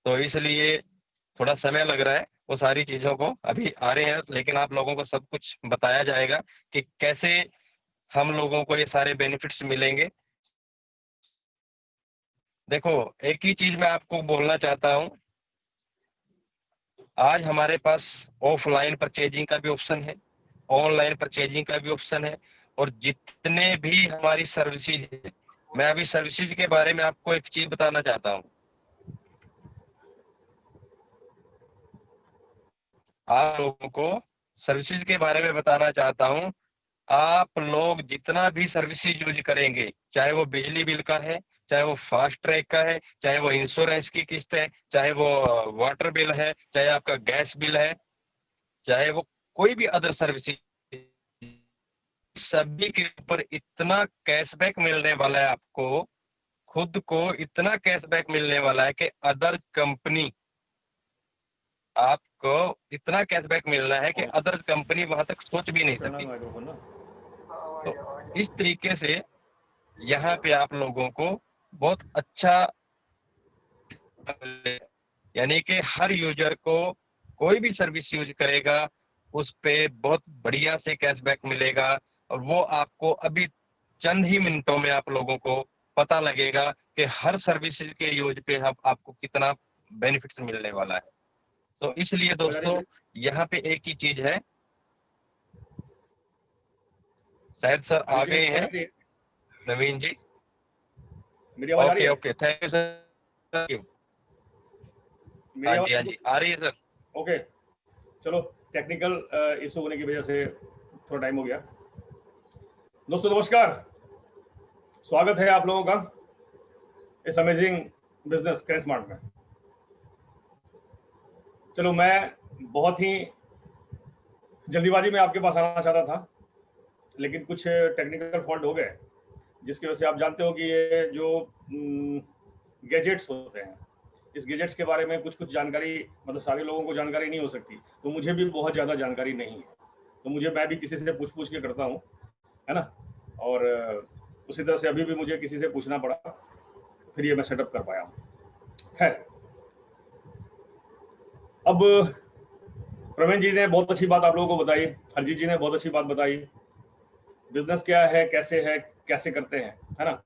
तो इसलिए थोड़ा समय लग रहा है, वो सारी चीज़ों को अभी आ रहे हैं, लेकिन आप लोगों को सब कुछ बताया जाएगा कि कैसे हम लोगों को ये सारे बेनिफिट्स मिलेंगे। देखो, एक ही चीज़ मैं आपको बोलना चाहता हूँ, आज हमारे पास ऑफलाइन परचेजिंग का भी ऑप्शन है, ऑनलाइन परचेजिंग का भी ऑप्शन है, और जितने भी हमारी सर्विसेज है, मैं अभी सर्विसेज के बारे में आपको एक चीज़ बताना चाहता हूँ। आप लोगों को सर्विसेज के बारे में बताना चाहता हूँ। आप लोग जितना भी सर्विसेज यूज करेंगे, चाहे वो बिजली बिल का है, चाहे वो फास्ट ट्रैक का है, चाहे वो इंश्योरेंस की किस्त है, चाहे वो वाटर बिल है, चाहे आपका गैस बिल है, चाहे वो कोई भी अदर सर्विसेज, सभी के ऊपर इतना कैशबैक मिलने वाला है आपको, खुद को इतना कैशबैक मिलने वाला है कि अदर कंपनी, आपको इतना कैशबैक मिलना है कि अदर कंपनी वहां तक सोच भी नहीं सकती। तो इस तरीके से यहाँ पे आप लोगों को बहुत अच्छा, यानी कि हर यूजर को कोई भी सर्विस यूज करेगा उस पे बहुत बढ़िया से कैशबैक मिलेगा, और वो आपको अभी चंद ही मिनटों में आप लोगों को पता लगेगा कि हर सर्विस के यूज पे आपको कितना बेनिफिट्स मिलने वाला है। तो इसलिए दोस्तों, यहाँ पे एक ही चीज है, शायद सर आ गए हैं नवीन जी। मेरी आवाज आ रही ओके है? Okay, thank you sir. मेरी हाँ जी, आवाज हाँ जी, आ रही है सर। ओके, चलो, टेक्निकल इशू होने की वजह से थोड़ा टाइम हो गया। दोस्तों नमस्कार, स्वागत है आप लोगों का इस अमेजिंग बिजनेस कैश स्मार्ट में। चलो, मैं बहुत ही जल्दीबाजी में आपके पास आना चाहता था, लेकिन कुछ टेक्निकल फॉल्ट हो गए, जिसकी वजह से आप जानते हो कि ये जो गैजेट्स होते हैं, इस गैजेट्स के बारे में कुछ कुछ जानकारी, मतलब सारे लोगों को जानकारी नहीं हो सकती, तो मुझे भी बहुत ज़्यादा जानकारी नहीं है, तो मैं भी किसी से पूछ के करता हूँ, है ना। और उसी तरह से अभी भी मुझे किसी से पूछना पड़ा, फिर ये मैं सेटअप कर पाया हूँ। खैर, अब प्रवीण जी ने बहुत अच्छी बात आप लोगों को बताई, हरजीत जी ने बहुत अच्छी बात बताई, बिजनेस क्या है, कैसे करते हैं, है ना।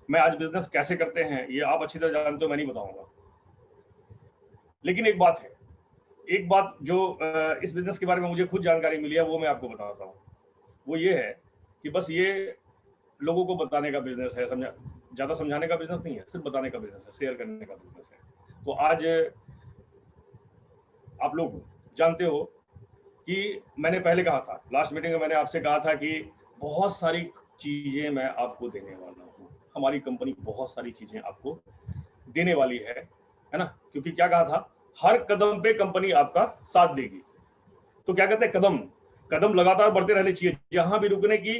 मैं आज बिजनेस कैसे करते हैं ये आप अच्छी तरह जानते हो, मैं नहीं बताऊंगा, लेकिन एक बात जो इस बिजनेस के बारे में मुझे खुद जानकारी मिली है वो मैं आपको बताता हूँ। वो ये है कि बस ये लोगों को बताने का बिजनेस है, ज़्यादा समझाने का बिजनेस नहीं है, सिर्फ बताने का बिजनेस है, शेयर करने का बिजनेस है। तो आज आप लोग जानते हो कि मैंने पहले कहा था, लास्ट मीटिंग में मैंने आपसे कहा था कि बहुत सारी चीज़ें मैं आपको देने वाला हूँ, हमारी कंपनी बहुत सारी चीज़ें आपको देने वाली है ना। क्योंकि क्या कहा था, हर कदम पे कंपनी आपका साथ देगी। तो क्या कहते हैं, कदम लगातार बढ़ते रहने चाहिए, जहां भी रुकने की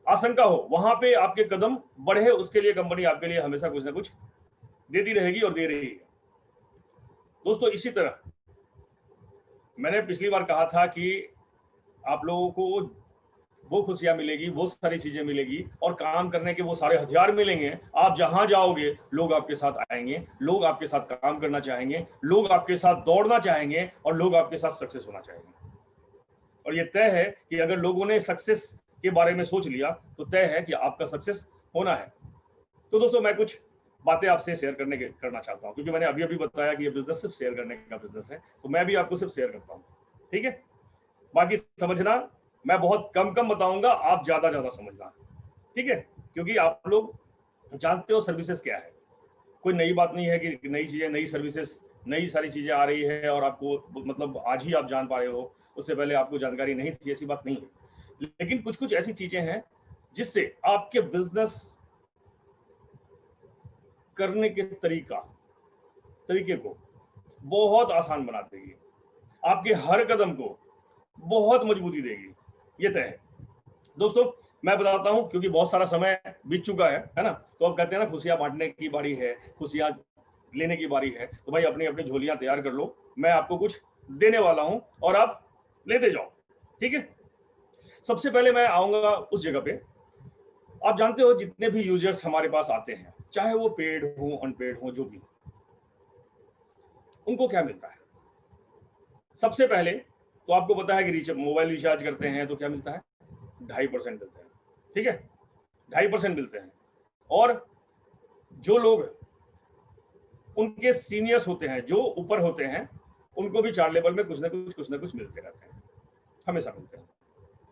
आशंका हो वहां पे आपके कदम बढ़े, उसके लिए कंपनी आपके लिए हमेशा कुछ ना कुछ देती रहेगी और दे रही है। दोस्तों इसी तरह मैंने पिछली बार कहा था कि आप लोगों को वो खुशियां मिलेगी, वो सारी चीजें मिलेगी और काम करने के वो सारे हथियार मिलेंगे। आप जहां जाओगे लोग आपके साथ आएंगे, लोग आपके साथ काम करना चाहेंगे, लोग आपके साथ दौड़ना चाहेंगे और लोग आपके साथ सक्सेस होना चाहेंगे। और ये तय है कि अगर लोगों ने सक्सेस के बारे में सोच लिया तो तय है कि आपका सक्सेस होना है। तो दोस्तों मैं कुछ बातें आपसे शेयर करना चाहता हूँ, क्योंकि मैंने अभी अभी बताया कि ये बिजनेस सिर्फ शेयर करने का बिजनेस है, तो मैं भी आपको सिर्फ शेयर करता हूँ, ठीक है। बाकी समझना, मैं बहुत कम कम बताऊंगा, आप ज्यादा ज्यादा समझना, ठीक है। क्योंकि आप लोग जानते हो सर्विसेज क्या है, कोई नई बात नहीं है कि नई चीजें, नई सर्विसेज, नई सारी चीजें आ रही है और आपको मतलब आज ही आप जान पा रहे हो, उससे पहले आपको जानकारी नहीं थी, ऐसी बात नहीं है। लेकिन कुछ कुछ ऐसी चीजें हैं जिससे आपके बिजनेस करने के तरीके को बहुत आसान बना देगी, आपके हर कदम को बहुत मजबूती देगी, ये तय है। दोस्तों मैं बताता हूं, क्योंकि बहुत सारा समय बीत चुका है ना। तो अब कहते हैं ना, खुशियां बांटने की बारी है, खुशियां लेने की बारी है, तो भाई अपनी अपनी झोलियां तैयार कर लो, मैं आपको कुछ देने वाला हूं और आप लेते जाओ, ठीक है। सबसे पहले मैं आऊंगा उस जगह पे, आप जानते हो जितने भी यूजर्स हमारे पास आते हैं, चाहे वो पेड हो अनपेड हो, जो भी, उनको क्या मिलता है? सबसे पहले तो आपको पता है कि मोबाइल रिचार्ज करते हैं तो क्या मिलता है? 2.5% मिलते हैं, ठीक है, 2.5% मिलते हैं। और जो लोग उनके सीनियर्स होते हैं, जो ऊपर होते हैं, उनको भी 4 लेवल में कुछ ना कुछ मिलते रहते हैं, हमेशा मिलते हैं,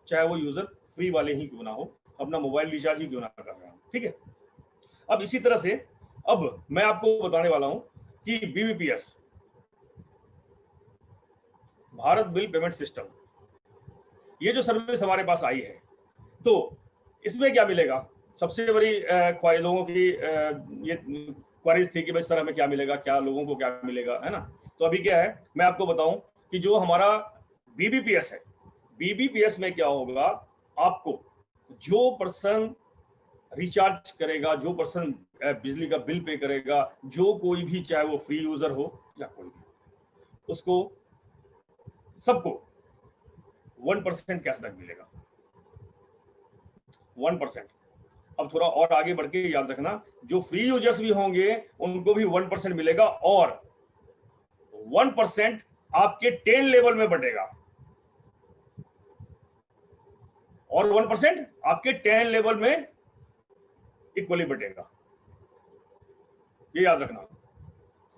चाहे वो यूजर फ्री वाले ही क्यों ना हो, अपना मोबाइल रिचार्ज ही क्यों ना कर रहे हो, ठीक है। अब इसी तरह से अब मैं आपको बताने वाला हूं कि BBPS, Bharat bill payment system, ये जो सर्विस हमारे पास आई है, तो इसमें क्या मिलेगा? सबसे बड़ी लोगों की ये क्वारीज थी कि भाई सर हमें क्या मिलेगा, क्या लोगों को क्या मिलेगा, है ना। तो अभी क्या है, मैं आपको बताऊं कि जो हमारा बीबीपीएस है, बीबीपीएस में क्या होगा, आपको जो पर्सन रिचार्ज करेगा, जो पर्सन बिजली का बिल पे करेगा, जो कोई भी, चाहे वो फ्री यूजर हो या कोई भी, उसको सबको 1% कैशबैक मिलेगा, 1%। अब थोड़ा और आगे बढ़ के याद रखना, जो फ्री यूजर्स भी होंगे उनको भी 1% मिलेगा, और 1% आपके 10 लेवल में बढ़ेगा, और 1% आपके 10 लेवल में इक्वली बढ़ेगा, ये याद रखना।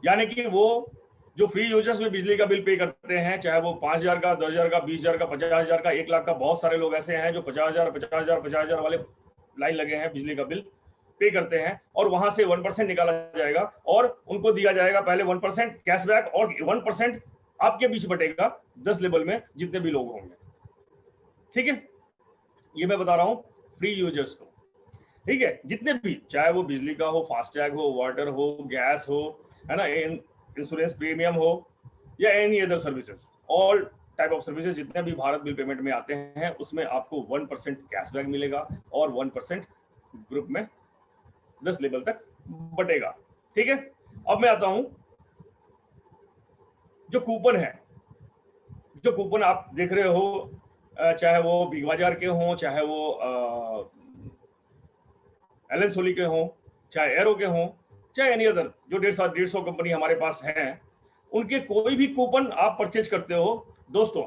यानी कि वो जो फ्री यूजर्स में बिजली का बिल पे करते हैं, चाहे वो 5,000 का, 10,000 का, 20,000 का, 50,000 का, 1 लाख का, बहुत सारे लोग ऐसे हैं जो 50,000 वाले लाइन लगे हैं, बिजली का बिल पे करते हैं, और वहां से 1% निकाला जाएगा और उनको दिया जाएगा पहले 1% कैशबैक, और 1% आपके बीच बटेगा 10 लेवल में जितने भी लोग होंगे, ठीक है। ये मैं बता रहा हूं फ्री यूजर्स को, ठीक है। जितने भी, चाहे वो बिजली का हो, फास्टैग हो, वाटर हो, गैस हो, है ना, इंश्योरेंस प्रीमियम हो, या any other services, all type of services जितने भी भारत बिल पेमेंट में आते हैं, उसमें आपको 1% कैशबैक मिलेगा, और 1% ग्रुप में 10 लेवल तक बटेगा, ठीक है। अब मैं आता हूं, जो कूपन है, जो कूपन आप देख रहे हो, चाहे वो बिग बाजार के हों, चाहे वो एलन सोली के हों, चाहे एरो के हों, चाहे एनी अदर, जो 150 कंपनी हमारे पास हैं, उनके कोई भी कूपन आप परचेज करते हो दोस्तों,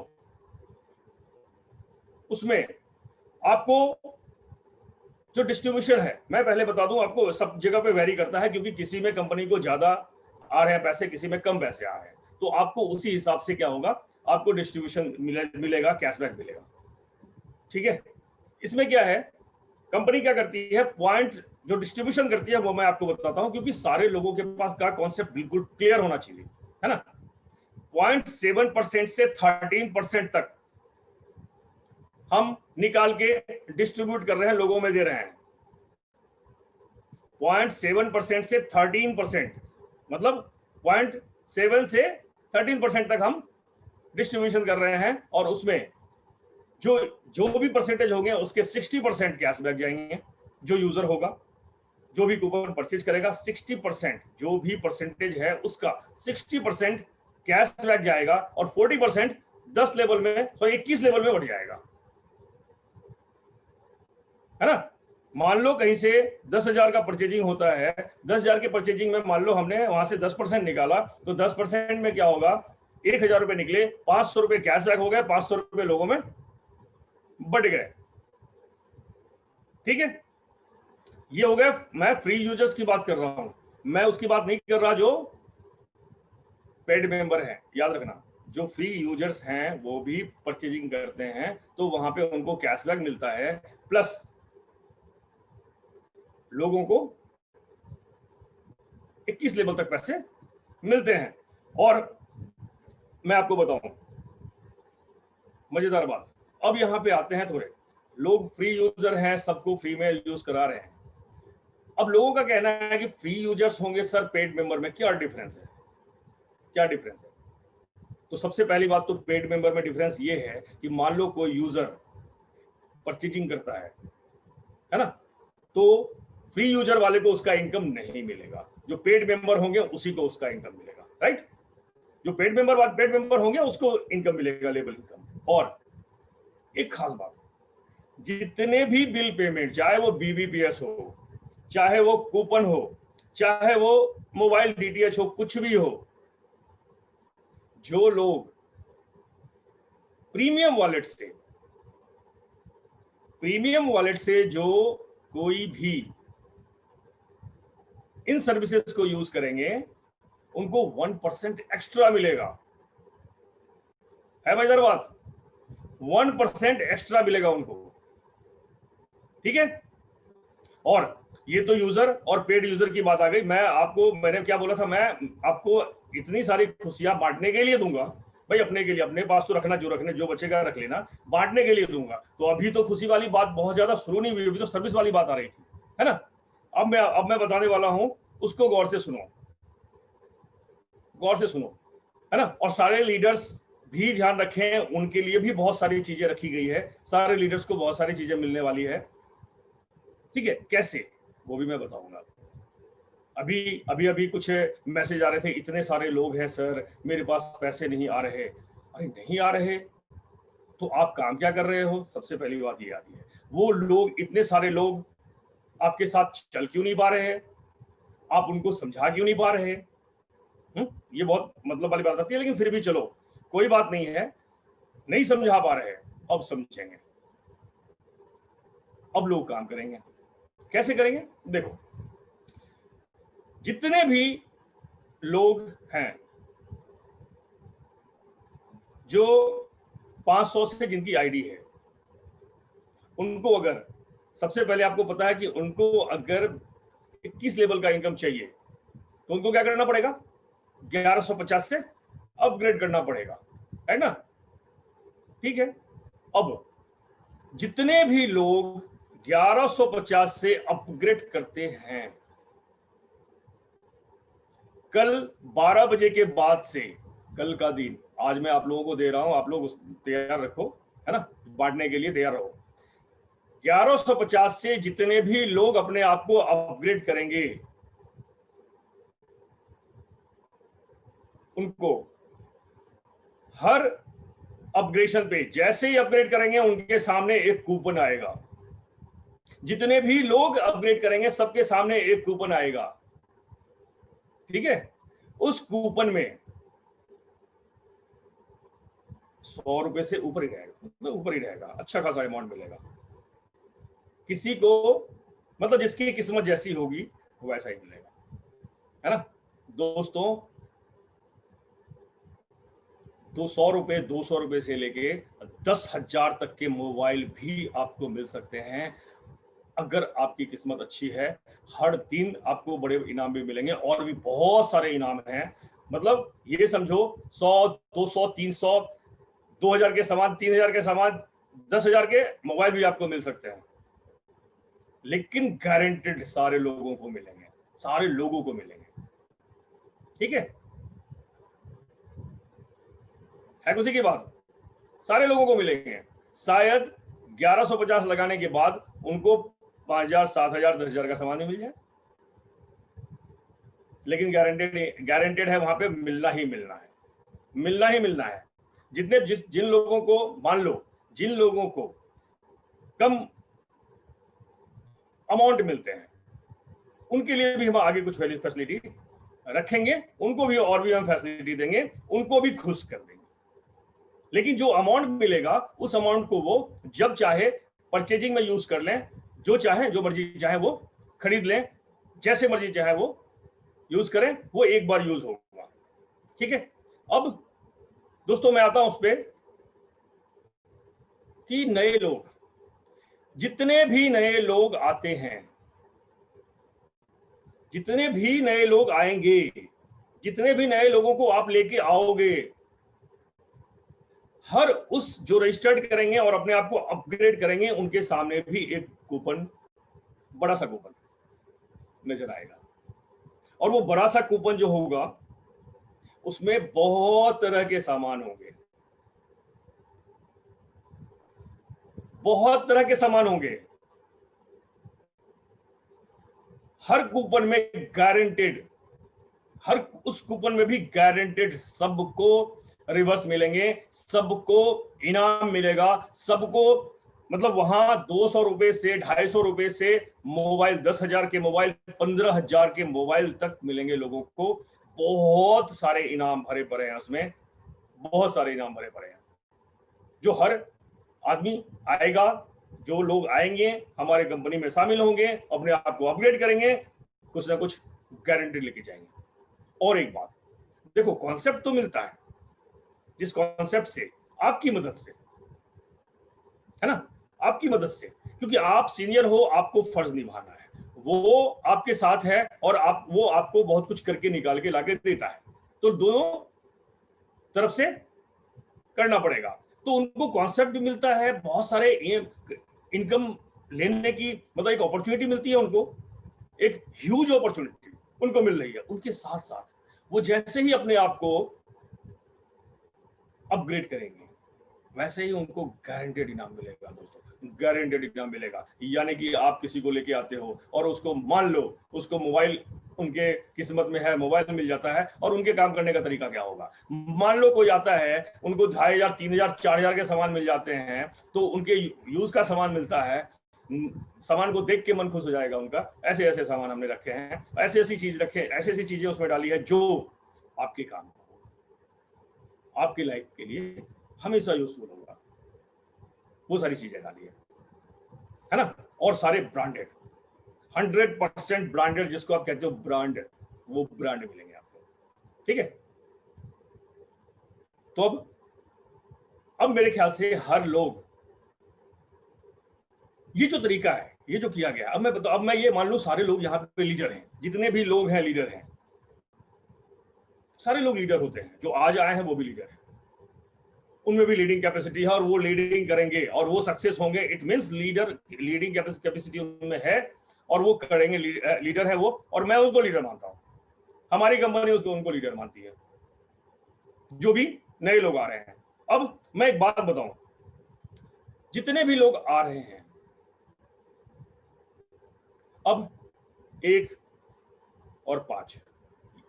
उसमें आपको जो डिस्ट्रीब्यूशन है, मैं पहले बता दूं आपको, सब जगह पे वेरी करता है, क्योंकि किसी में कंपनी को ज्यादा आ रहे हैं पैसे, किसी में कम पैसे आ रहे हैं, तो आपको उसी हिसाब से क्या होगा, आपको डिस्ट्रीब्यूशन मिलेगा, कैशबैक मिलेगा, ठीक है। इसमें क्या है, कंपनी क्या करती है, पॉइंट जो डिस्ट्रीब्यूशन करती है वो मैं आपको बताता हूं, क्योंकि सारे लोगों के पास का कॉन्सेप्ट बिल्कुल क्लियर होना चाहिए, है ना। 0.7% से 13% तक हम निकाल के डिस्ट्रीब्यूट कर रहे हैं, लोगों में दे रहे हैं। 0.7% से 13%, मतलब 0.7 से 13% तक हम डिस्ट्रीब्यूशन कर रहे हैं, और उसमें जो जो भी परसेंटेज होंगे उसके 60% कैशबैक जाएंगे, जो यूजर होगा, जो भी कूपन परचेज करेगा, 60%, जो भी परसेंटेज है उसका 60% कैशबैक जाएगा, और 40% 10 लेवल में, सॉरी 21 लेवल में बढ़ जाएगा, है ना। मान लो कहीं से 10,000 का परचेजिंग होता है, 10,000 के परचेजिंग में मान लो हमने वहां से 10% निकाला, तो 10% में क्या होगा, 1,000 रुपए निकले, 500 रुपए कैशबैक हो गए, 500 रुपए लोगों में बढ़ गए, ठीक है। ये हो गया, मैं फ्री यूजर्स की बात कर रहा हूं, मैं उसकी बात नहीं कर रहा जो पेड मेंबर है। याद रखना, जो फ्री यूजर्स हैं वो भी परचेजिंग करते हैं, तो वहां पे उनको कैशबैक मिलता है, प्लस लोगों को 21 लेवल तक पैसे मिलते हैं। और मैं आपको बताऊं मजेदार बात, अब यहां पे आते हैं, थोड़े लोग फ्री यूजर हैं, सबको फ्री में यूज करा रहे हैं। अब लोगों का कहना है कि फ्री यूजर्स होंगे सर, पेड मेंबर में क्या डिफरेंस है, क्या डिफरेंस है? तो सबसे पहली बात तो पेड मेंबर में डिफरेंस ये है कि मान लो कोई यूजर परचेजिंग करता है ना, तो फ्री यूजर वाले को उसका इनकम नहीं मिलेगा, जो पेड मेंबर होंगे उसी को उसका इनकम मिलेगा, राइट। जो पेड मेंबर होंगे उसको इनकम मिलेगा, लेवल इनकम। और एक खास बात, जितने भी बिल पेमेंट, चाहे वो बीबीपीएस हो, चाहे वो कूपन हो, चाहे वो मोबाइल डीटीएच हो, कुछ भी हो, जो लोग प्रीमियम वॉलेट से जो कोई भी इन सर्विसेज को यूज करेंगे उनको 1% एक्स्ट्रा मिलेगा। है भाई इधर बात, 1% एक्स्ट्रा मिलेगा उनको, ठीक है। और ये तो यूजर और पेड यूजर की बात आ गई। मैंने क्या बोला था, मैं आपको इतनी सारी खुशियां बांटने के लिए दूंगा भाई, अपने के लिए, अपने पास तो रखना, जो बचेगा रख लेना, बांटने के लिए दूंगा। तो अभी तो खुशी वाली बात बहुत ज्यादा शुरू नहीं हुई, अभी तो सर्विस वाली बात आ रही थी, है ना। अब मैं बताने वाला हूं, उसको गौर से सुनो, है ना। और सारे लीडर्स भी ध्यान रखें, उनके लिए भी बहुत सारी चीजें रखी गई है, सारे लीडर्स को बहुत सारी चीजें मिलने वाली है, ठीक है। कैसे, वो भी मैं बताऊंगा। अभी कुछ मैसेज आ रहे थे, इतने सारे लोग हैं सर, मेरे पास पैसे नहीं आ रहे। अरे नहीं आ रहे तो आप काम क्या कर रहे हो? सबसे पहली बात ये आती है, वो लोग, इतने सारे लोग आपके साथ चल क्यों नहीं पा रहे हैं? आप उनको समझा क्यों नहीं पा रहे? ये बहुत मतलब वाली बात आती है, लेकिन फिर भी चलो कोई बात नहीं है, नहीं समझा पा रहे, अब समझेंगे, अब लोग काम करेंगे। कैसे करेंगे? देखो, जितने भी लोग हैं जो 500 से जिनकी आईडी है, उनको अगर, सबसे पहले आपको पता है कि उनको अगर 21 लेवल का इनकम चाहिए तो उनको क्या करना पड़ेगा? 1150 से अपग्रेड करना पड़ेगा, है ना, ठीक है। अब जितने भी लोग 1150 से अपग्रेड करते हैं, कल 12 बजे के बाद से, कल का दिन आज मैं आप लोगों को दे रहा हूं, आप लोग तैयार रखो, है ना, बांटने के लिए तैयार रहो। 1150 से जितने भी लोग अपने आप को अपग्रेड करेंगे, उनको हर अपग्रेडेशन पे, जैसे ही अपग्रेड करेंगे, उनके सामने एक कूपन आएगा। जितने भी लोग अपग्रेड करेंगे सबके सामने एक कूपन आएगा, ठीक है। उस कूपन में 100 रुपए से ऊपर ही रहेगा, मतलब ऊपर ही रहेगा, अच्छा खासा अमाउंट मिलेगा। किसी को, मतलब जिसकी किस्मत जैसी होगी वैसा ही मिलेगा, है ना दोस्तों। 200 रुपए से लेके 10,000 तक के मोबाइल भी आपको मिल सकते हैं, अगर आपकी किस्मत अच्छी है। हर दिन आपको बड़े इनाम भी मिलेंगे, और भी बहुत सारे इनाम हैं। मतलब ये समझो 100, 200, 300, 2000 के सामान, 3000 के सामान, 10,000 के मोबाइल भी आपको मिल सकते हैं, लेकिन गारंटेड सारे लोगों को मिलेंगे, सारे लोगों को मिलेंगे, ठीक है खुशी की बात, सारे लोगों को मिलेंगे। शायद 1150 लगाने के बाद उनको 5,000, 7,000, 10,000 का सामान ही मिल जाए, लेकिन गारंटेड है, वहां पे मिलना ही मिलना है। जिन लोगों को, मान लो जिन लोगों को कम अमाउंट मिलते हैं, उनके लिए भी हम आगे कुछ फैसिलिटी रखेंगे, उनको भी और भी हम फैसिलिटी देंगे, उनको भी खुश कर देंगे। लेकिन जो अमाउंट मिलेगा, उस अमाउंट को वो जब चाहे परचेजिंग में यूज कर लें, जो मर्जी चाहे वो खरीद लें, जैसे मर्जी चाहे वो यूज करें, वो एक बार यूज होगा, ठीक है। अब दोस्तों मैं आता हूं उस पर कि नए लोग, जितने भी नए लोग आते हैं, जितने भी नए लोग आएंगे, जितने भी नए लोगों को आप लेके आओगे, हर उस जो रजिस्टर्ड करेंगे और अपने आप को अपग्रेड करेंगे, उनके सामने भी एक कूपन, बड़ा सा कूपन नजर आएगा। और वो बड़ा सा कूपन जो होगा, उसमें बहुत तरह के सामान होंगे, बहुत तरह के सामान होंगे। हर कूपन में गारंटेड, हर उस कूपन में भी गारंटेड सबको रिवर्स मिलेंगे, सबको इनाम मिलेगा, सबको, मतलब वहां 200 रुपए से, 250 रुपए से मोबाइल, 10,000 के मोबाइल, 15,000 के मोबाइल तक मिलेंगे लोगों को। बहुत सारे इनाम भरे पड़े हैं उसमें, बहुत सारे इनाम भरे पड़े हैं जो हर आदमी आएगा, जो लोग आएंगे हमारे कंपनी में शामिल होंगे, अपने आप को अपग्रेड करेंगे, कुछ ना कुछ गारंटी लेके जाएंगे। और एक बात देखो, कॉन्सेप्ट तो मिलता है, जिस कॉन्सेप्ट से आपकी मदद से, है ना, आपकी मदद से, क्योंकि आप सीनियर हो, आपको फर्ज निभाना है, वो आपके साथ है और वो आपको बहुत कुछ करके निकाल के लाके देता है, तो दोनों तरफ से करना पड़ेगा। तो उनको कॉन्सेप्ट भी मिलता है, बहुत सारे इनकम लेने की मतलब एक अपॉर्चुनिटी मिलती है उनको, एक ह्यूज अपॉर्चुनिटी उनको मिल रही है। उनके साथ साथ वो जैसे ही अपने आप को अपग्रेड करेंगे वैसे ही उनको गारंटेड इनाम मिलेगा दोस्तों, गारंटेड इनाम मिलेगा। यानी कि आप किसी को लेके आते हो और उसको मान लो उसको मोबाइल, उनके किस्मत में है मोबाइल मिल जाता है, और उनके काम करने का तरीका क्या होगा, मान लो कोई आता है उनको 2500 3000 4000 के सामान मिल जाते हैं, तो उनके यूज का सामान मिलता है, सामान को देख के मन खुश हो जाएगा उनका। ऐसे ऐसे सामान हमने रखे हैं, ऐसी ऐसी चीज रखे, ऐसी ऐसी चीजें उसमें डाली है जो आपके काम, आपकी लाइफ के लिए हमेशा यूजफुल होगा, वो सारी चीजें डाली है ना। और सारे ब्रांडेड, 100% ब्रांडेड, जिसको आप कहते हो ब्रांड, वो ब्रांड मिलेंगे आपको, ठीक है। तो अब मेरे ख्याल से हर लोग, ये जो तरीका है, ये जो किया गया, अब मैं ये मान लूं सारे लोग यहाँ पे लीडर हैं, जितने भी लोग हैं लीडर हैं, सारे लोग लीडर होते हैं, जो आज आए हैं वो भी लीडर हैं, उनमें भी लीडिंग कैपेसिटी है और वो लीडिंग करेंगे और वो सक्सेस होंगे। इट मींस लीडिंग कैपेसिटी उनमें है और वो करेंगे, लीडर है वो, और मैं उसको लीडर मानता हूं, हमारी कंपनी उसको उनको लीडर मानती है, जो भी नए लोग आ रहे हैं। अब मैं एक बात बताऊं, जितने भी लोग आ रहे हैं, अब 1 और 5,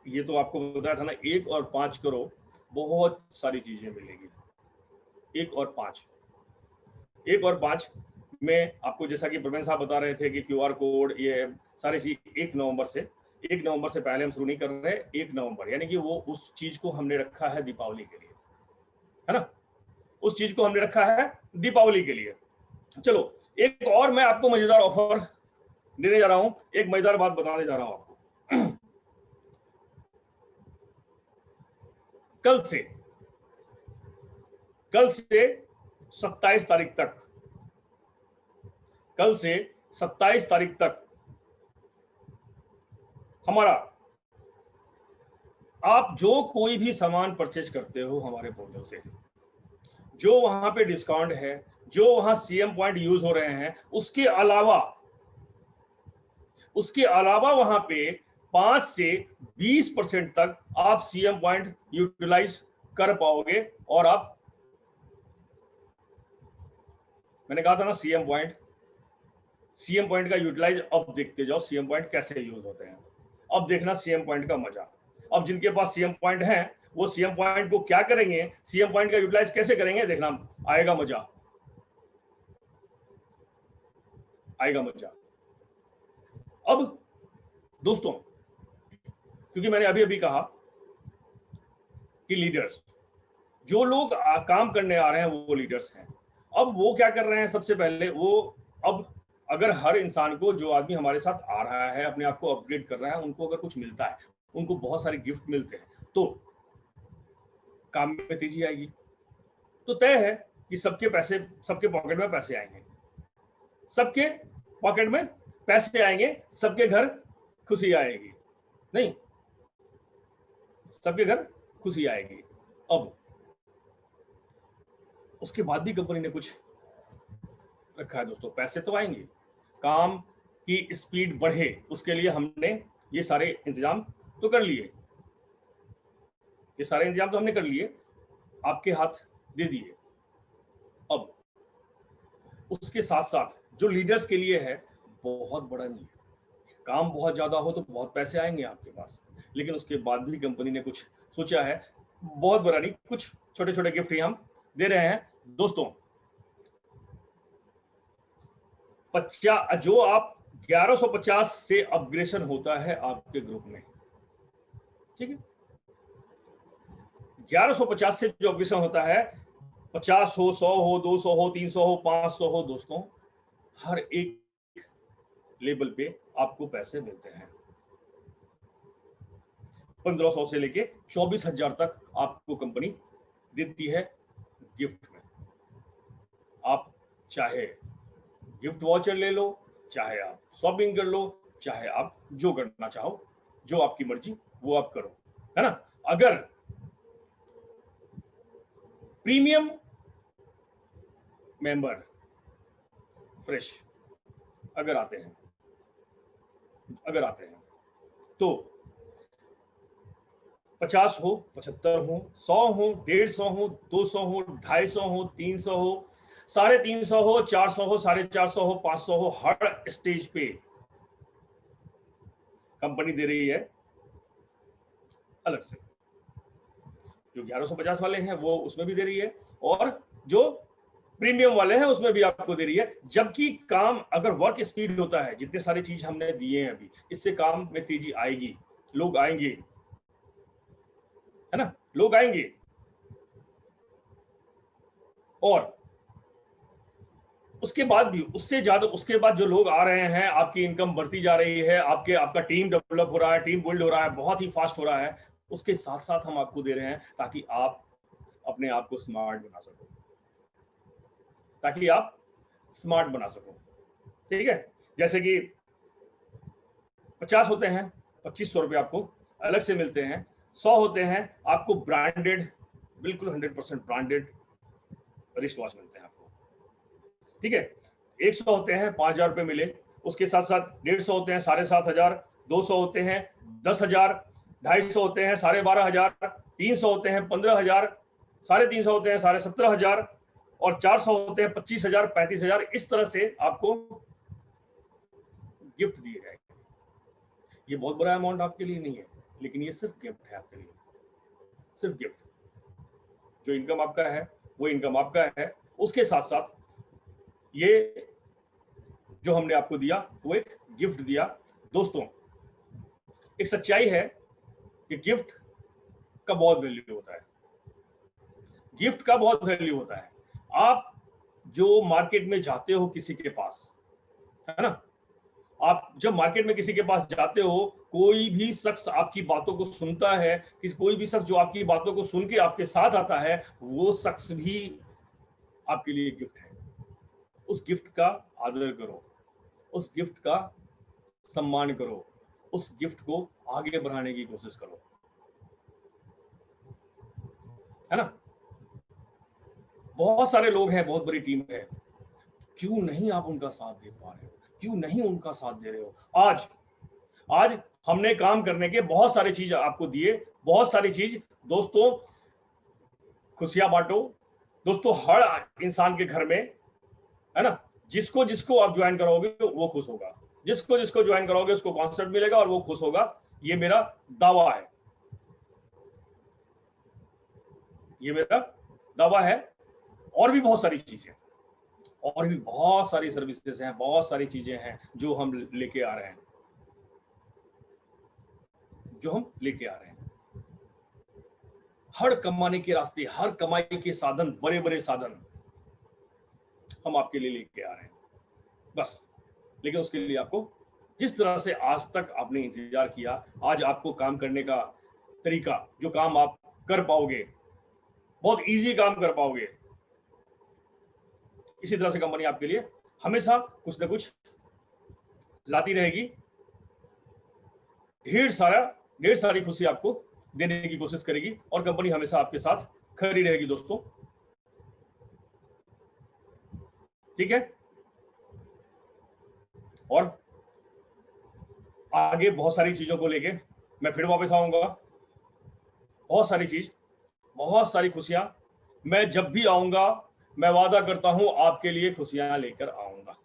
ये तो आपको बताया था ना, 1 और 5 करो, बहुत सारी चीजें मिलेगी। 1 और 5 में आपको, जैसा कि प्रवीण साहब बता रहे थे कि QR कोड, ये सारी चीज 1 नवंबर से पहले हम शुरू नहीं कर रहे। 1 नवंबर यानी कि वो उस चीज को हमने रखा है दीपावली के लिए, है ना, उस चीज को हमने रखा है दीपावली के लिए। चलो एक और मैं आपको मजेदार ऑफर देने जा रहा हूं, एक मजेदार बात बताने जा रहा हूं आपको। कल से 27 तारीख तक, कल से 27 तारीख तक हमारा, आप जो कोई भी सामान परचेज करते हो हमारे पोर्टल से, जो वहां पे डिस्काउंट है, जो वहां CM पॉइंट यूज हो रहे हैं, उसके अलावा वहां पे 5 से 20% तक आप CM पॉइंट यूटिलाइज कर पाओगे। और आप, मैंने कहा था ना CM पॉइंट का यूटिलाइज, अब देखते जाओ CM पॉइंट कैसे यूज होते हैं, अब देखना CM पॉइंट का मजा। अब जिनके पास CM पॉइंट है वो CM पॉइंट को क्या करेंगे, CM पॉइंट का यूटिलाइज कैसे करेंगे, देखना, आएगा मजा, आएगा मजा। अब दोस्तों, क्योंकि मैंने अभी अभी कहा कि लीडर्स, जो लोग काम करने आ रहे हैं वो लीडर्स हैं। अब वो क्या कर रहे हैं, सबसे पहले वो, अब अगर हर इंसान को, जो आदमी हमारे साथ आ रहा है, अपने आप को अपग्रेड कर रहा है, उनको अगर कुछ मिलता है, उनको बहुत सारे गिफ्ट मिलते हैं, तो काम में तेजी आएगी। तो तय है कि सबके पॉकेट में पैसे आएंगे, सबके पॉकेट में पैसे आएंगे, सबके घर खुशी आएगी, नहीं, सबके घर खुशी आएगी। अब उसके बाद भी कंपनी ने कुछ रखा है दोस्तों, पैसे तो आएंगे, काम की स्पीड बढ़े, उसके लिए हमने ये सारे इंतजाम तो कर लिए, ये सारे इंतजाम तो हमने कर लिए, आपके हाथ दे दिए। अब उसके साथ साथ जो लीडर्स के लिए है, बहुत बड़ा नहीं है, काम बहुत ज्यादा हो तो बहुत पैसे आएंगे आपके पास, लेकिन उसके बाद भी कंपनी ने कुछ सोचा है, बहुत बड़ा नहीं, कुछ छोटे छोटे गिफ्ट हम दे रहे हैं दोस्तों। जो आप 1150 से अपग्रेडेशन होता है आपके ग्रुप में, ठीक है, 1150 से जो ऑब्जेक्शन होता है, 50 हो, 100 हो, 200 हो, 300 हो, 500 हो, दोस्तों हर एक लेवल पे आपको पैसे मिलते हैं। 1500 से लेके 24,000 तक आपको कंपनी देती है गिफ्ट में। आप चाहे गिफ्ट वाउचर ले लो, चाहे आप शॉपिंग कर लो, चाहे आप जो करना चाहो, जो आपकी मर्जी वो आप करो, है ना। अगर प्रीमियम मेंबर फ्रेश अगर आते हैं तो 50 हो, 75 हो, 100 हो, 150 हो, 200 हो, 250 हो, 300 हो, 350 हो, 400 हो, 450 हो, 500 हो, हर स्टेज पे कंपनी दे रही है अलग से। जो 1150 वाले हैं वो उसमें भी दे रही है, और जो प्रीमियम वाले हैं उसमें भी आपको दे रही है। जबकि काम अगर वर्क स्पीड होता है, जितने सारे चीज हमने दिए हैं अभी, इससे काम में तेजी आएगी, लोग आएंगे, है ना, लोग आएंगे। और उसके बाद भी, उससे ज्यादा, उसके बाद जो लोग आ रहे हैं, आपकी इनकम बढ़ती जा रही है, आपका टीम डेवलप हो रहा है, टीम बिल्ड हो रहा है, बहुत ही फास्ट हो रहा है। उसके साथ साथ हम आपको दे रहे हैं ताकि आप अपने आप को स्मार्ट बना सको, ठीक है। जैसे कि 50 होते हैं, 2500 रुपये आपको अलग से मिलते हैं। 100 होते हैं, आपको ब्रांडेड, बिल्कुल 100% ब्रांडेड रिस्ट वॉच मिलते हैं आपको, ठीक है। 100 होते हैं, 5,000 रुपये मिले। उसके साथ साथ 150 होते हैं, 7,500। 200 होते हैं, 10,000। 250 होते हैं, 12,500। 300 होते हैं, 15,000। 350 होते हैं, 17,500। और 400 होते हैं, 25,000, 35,000। इस तरह से आपको गिफ्ट दिए जाएंगे। ये बहुत बड़ा अमाउंट आपके लिए नहीं है, लेकिन ये सिर्फ गिफ्ट है आपके लिए, सिर्फ गिफ्ट। जो इनकम आपका है वो इनकम आपका है। उसके साथ साथ ये जो हमने आपको दिया वो एक गिफ्ट दिया। दोस्तों, एक सच्चाई है कि गिफ्ट का बहुत वैल्यू होता है, गिफ्ट का बहुत वैल्यू होता है। आप जो मार्केट में जाते हो किसी के पास, है ना, आप जब मार्केट में किसी के पास जाते हो, कोई भी शख्स आपकी बातों को सुनता है, कोई भी शख्स जो आपकी बातों को सुन के आपके साथ आता है, वो शख्स भी आपके लिए गिफ्ट है। उस गिफ्ट का आदर करो, उस गिफ्ट का सम्मान करो, उस गिफ्ट को आगे बढ़ाने की कोशिश करो, है ना। बहुत सारे लोग हैं, बहुत बड़ी टीम है, क्यों नहीं आप उनका साथ दे पा रहे हो, क्यों नहीं उनका साथ दे रहे हो। आज हमने काम करने के बहुत सारी चीज आपको दिए, बहुत सारी चीज। दोस्तों, खुशियां बांटो दोस्तों, हर इंसान के घर में, है ना। जिसको जिसको आप ज्वाइन कराओगे वो खुश होगा, जिसको जिसको ज्वाइन कराओगे उसको कॉन्सेप्ट मिलेगा और वो खुश होगा। ये मेरा दावा है, ये मेरा दावा है। और भी बहुत सारी चीजें, और भी बहुत सारी सर्विसेज हैं, बहुत सारी चीजें हैं जो हम लेके आ रहे हैं, हर कमाने के रास्ते, हर कमाई के साधन, बड़े बड़े साधन हम आपके लिए लेके आ रहे हैं, बस। लेकिन उसके लिए आपको, जिस तरह से आज तक आपने इंतजार किया, आज आपको काम करने का तरीका, जो काम आप कर पाओगे, बहुत इजी काम कर पाओगे, इसी तरह से कंपनी आपके लिए हमेशा कुछ ना कुछ लाती रहेगी। ढेर सारी खुशी आपको देने की कोशिश करेगी, और कंपनी हमेशा आपके साथ खड़ी रहेगी दोस्तों, ठीक है। और आगे बहुत सारी चीजों को लेके मैं फिर वापस आऊंगा, बहुत सारी चीज, बहुत सारी खुशियां। मैं जब भी आऊंगा, मैं वादा करता हूं आपके लिए खुशियां लेकर आऊंगा,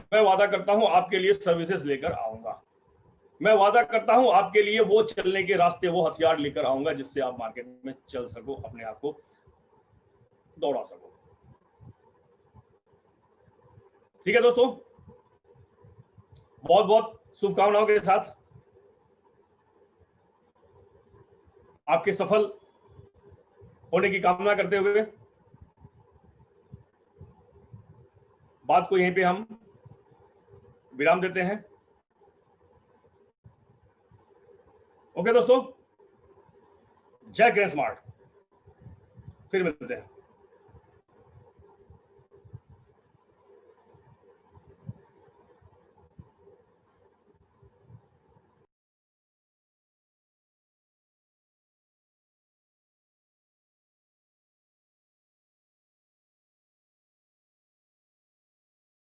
मैं वादा करता हूं आपके लिए सर्विसेज लेकर आऊंगा, मैं वादा करता हूं आपके लिए वो चलने के रास्ते, वो हथियार लेकर आऊंगा जिससे आप मार्केट में चल सको, अपने आप को दौड़ा सको, ठीक है दोस्तों। बहुत बहुत शुभकामनाओं के साथ आपके सफल होने की कामना करते हुए बात को यहीं पे हम विराम देते हैं। ओके दोस्तों, जय किरण स्मार्ट, फिर मिलते हैं।